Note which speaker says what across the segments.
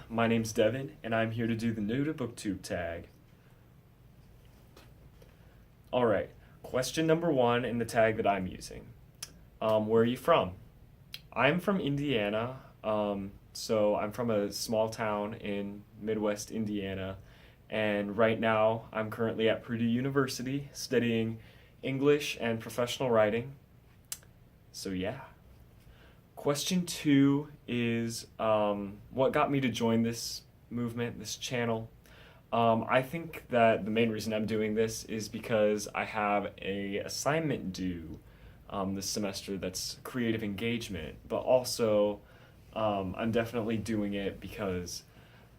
Speaker 1: my name's Devin, and I'm here to do the new to booktube tag. Alright, question number one in the tag that I'm using. Where are you from? I'm from Indiana, so I'm from a small town in Midwest Indiana, and right now I'm currently at Purdue University studying English and professional writing. So yeah. Question two is what got me to join this movement, this channel? I think that the main reason I'm doing this is because I have a assignment due this semester that's creative engagement, but also I'm definitely doing it because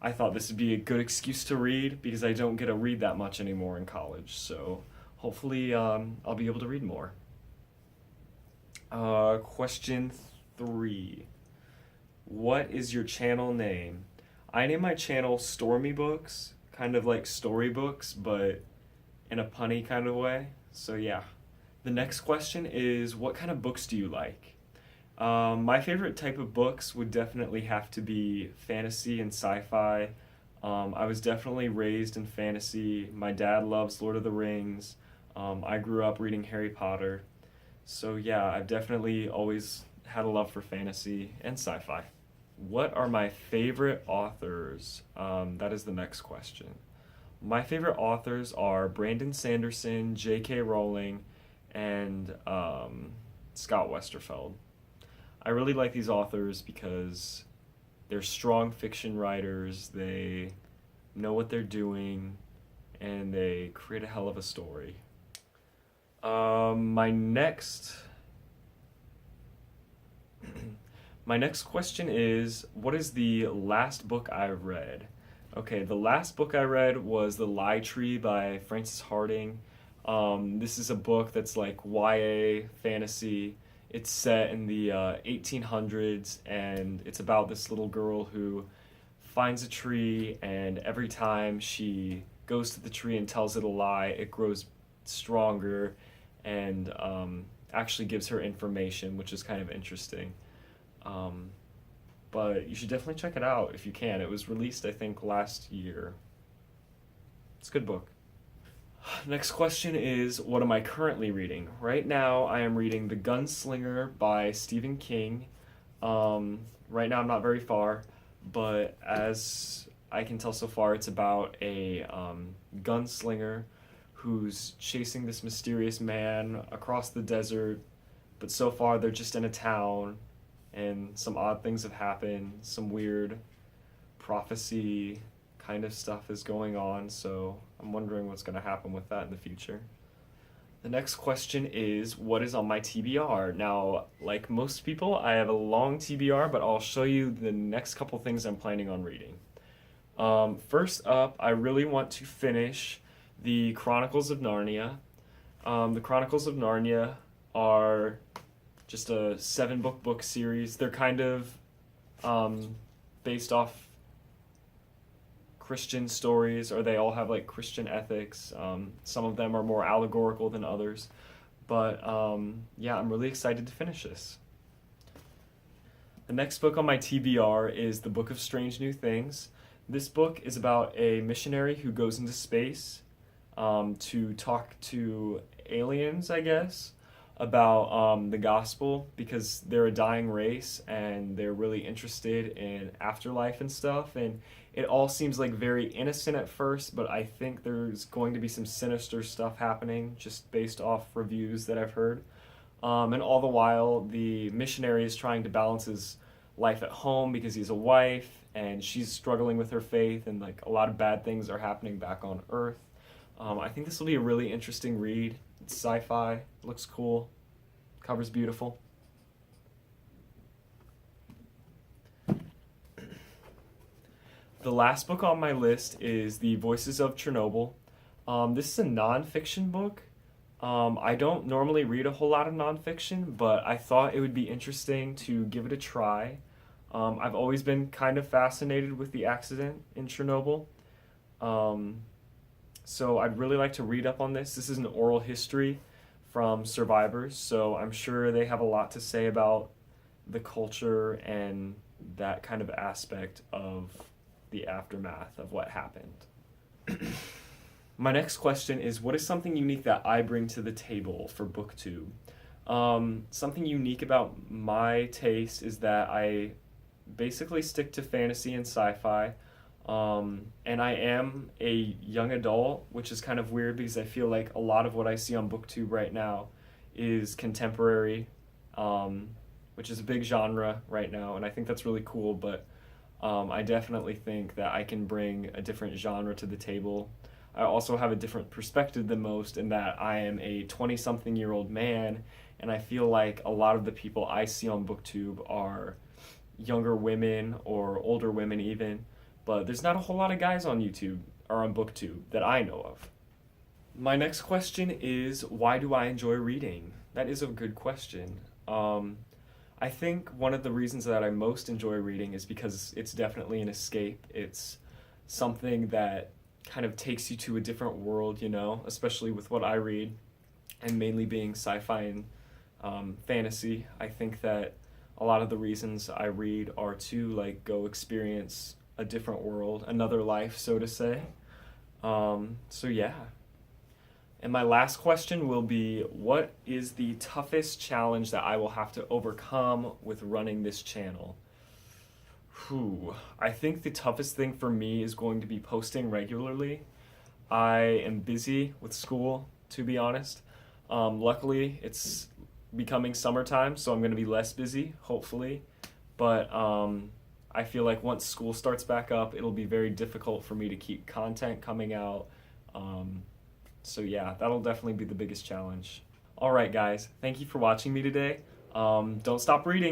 Speaker 1: I thought this would be a good excuse to read because I don't get to read that much anymore in college. So hopefully I'll be able to read more. Question three. What is your channel name? I name my channel Stormy Books, kind of like storybooks, but in a punny kind of way. So yeah. The next question is, what kind of books do you like? My favorite type of books would definitely have to be fantasy and sci-fi. I was definitely raised in fantasy. My dad loves Lord of the Rings. I grew up reading Harry Potter. So yeah, I've definitely always had a love for fantasy and sci-fi. What are my favorite authors? That is the next question. My favorite authors are Brandon Sanderson, J.K. Rowling, and Scott Westerfeld. I really like these authors because they're strong fiction writers, they know what they're doing, and they create a hell of a story. My next my next question is, what is the last book I read? Okay, the last book I read was The Lie Tree by Frances Harding. This is a book that's like YA fantasy. It's set in the 1800s, and it's about this little girl who finds a tree, and every time she goes to the tree and tells it a lie, it grows stronger and actually gives her information, which is kind of interesting. But you should definitely check it out if you can. It was released, I think, last year. It's a good book. Next question is, what am I currently reading? Right now, I am reading The Gunslinger by Stephen King. Right now, I'm not very far, but as I can tell so far, it's about a gunslinger who's chasing this mysterious man across the desert, but so far they're just in a town, and some odd things have happened, some weird prophecy kind of stuff is going on, so I'm wondering what's going to happen with that in the future. The next question is, what is on my TBR? Now, like most people, I have a long TBR, but I'll show you the next couple things I'm planning on reading. First up, I really want to finish the Chronicles of Narnia. The Chronicles of Narnia are just a 7-book series. They're kind of based off Christian stories, or they all have like Christian ethics. Some of them are more allegorical than others. But yeah, I'm really excited to finish this. The next book on my TBR is The Book of Strange New Things. This book is about a missionary who goes into space to talk to aliens, I guess, about the gospel, because they're a dying race and they're really interested in afterlife and stuff, and it all seems like very innocent at first, but I think there's going to be some sinister stuff happening just based off reviews that I've heard. And all the while, the missionary is trying to balance his life at home because he's a wife and she's struggling with her faith, and like a lot of bad things are happening back on Earth. I think this will be a really interesting read. It's sci-fi, it looks cool, cover's beautiful. The last book on my list is The Voices of Chernobyl. This is a nonfiction book. I don't normally read a whole lot of nonfiction, but I thought it would be interesting to give it a try. I've always been kind of fascinated with the accident in Chernobyl. So I'd really like to read up on this. This is an oral history from survivors, so I'm sure they have a lot to say about the culture and that kind of aspect of the aftermath of what happened. My next question is, what is something unique that I bring to the table for BookTube? Something unique about my taste is that I basically stick to fantasy and sci-fi. And I am a young adult, which is kind of weird because I feel like a lot of what I see on BookTube right now is contemporary, which is a big genre right now, and I think that's really cool, but I definitely think that I can bring a different genre to the table. I also have a different perspective than most in that I am a 20-something-year-old man, and I feel like a lot of the people I see on BookTube are younger women or older women even, but there's not a whole lot of guys on YouTube or on BookTube that I know of. My next question is, why do I enjoy reading? That is a good question. I think one of the reasons that I most enjoy reading is because it's definitely an escape. It's something that kind of takes you to a different world, you know, especially with what I read, and mainly being sci-fi and fantasy. I think that a lot of the reasons I read are to like go experience a different world, another life, so to say. So yeah. And my last question will be, what is the toughest challenge that I will have to overcome with running this channel? I think the toughest thing for me is going to be posting regularly. I am busy with school, to be honest. Luckily, it's becoming summertime, so I'm going to be less busy, hopefully. But I feel like once school starts back up, it'll be very difficult for me to keep content coming out. So yeah, that'll definitely be the biggest challenge. All right, guys, thank you for watching me today. Don't stop reading.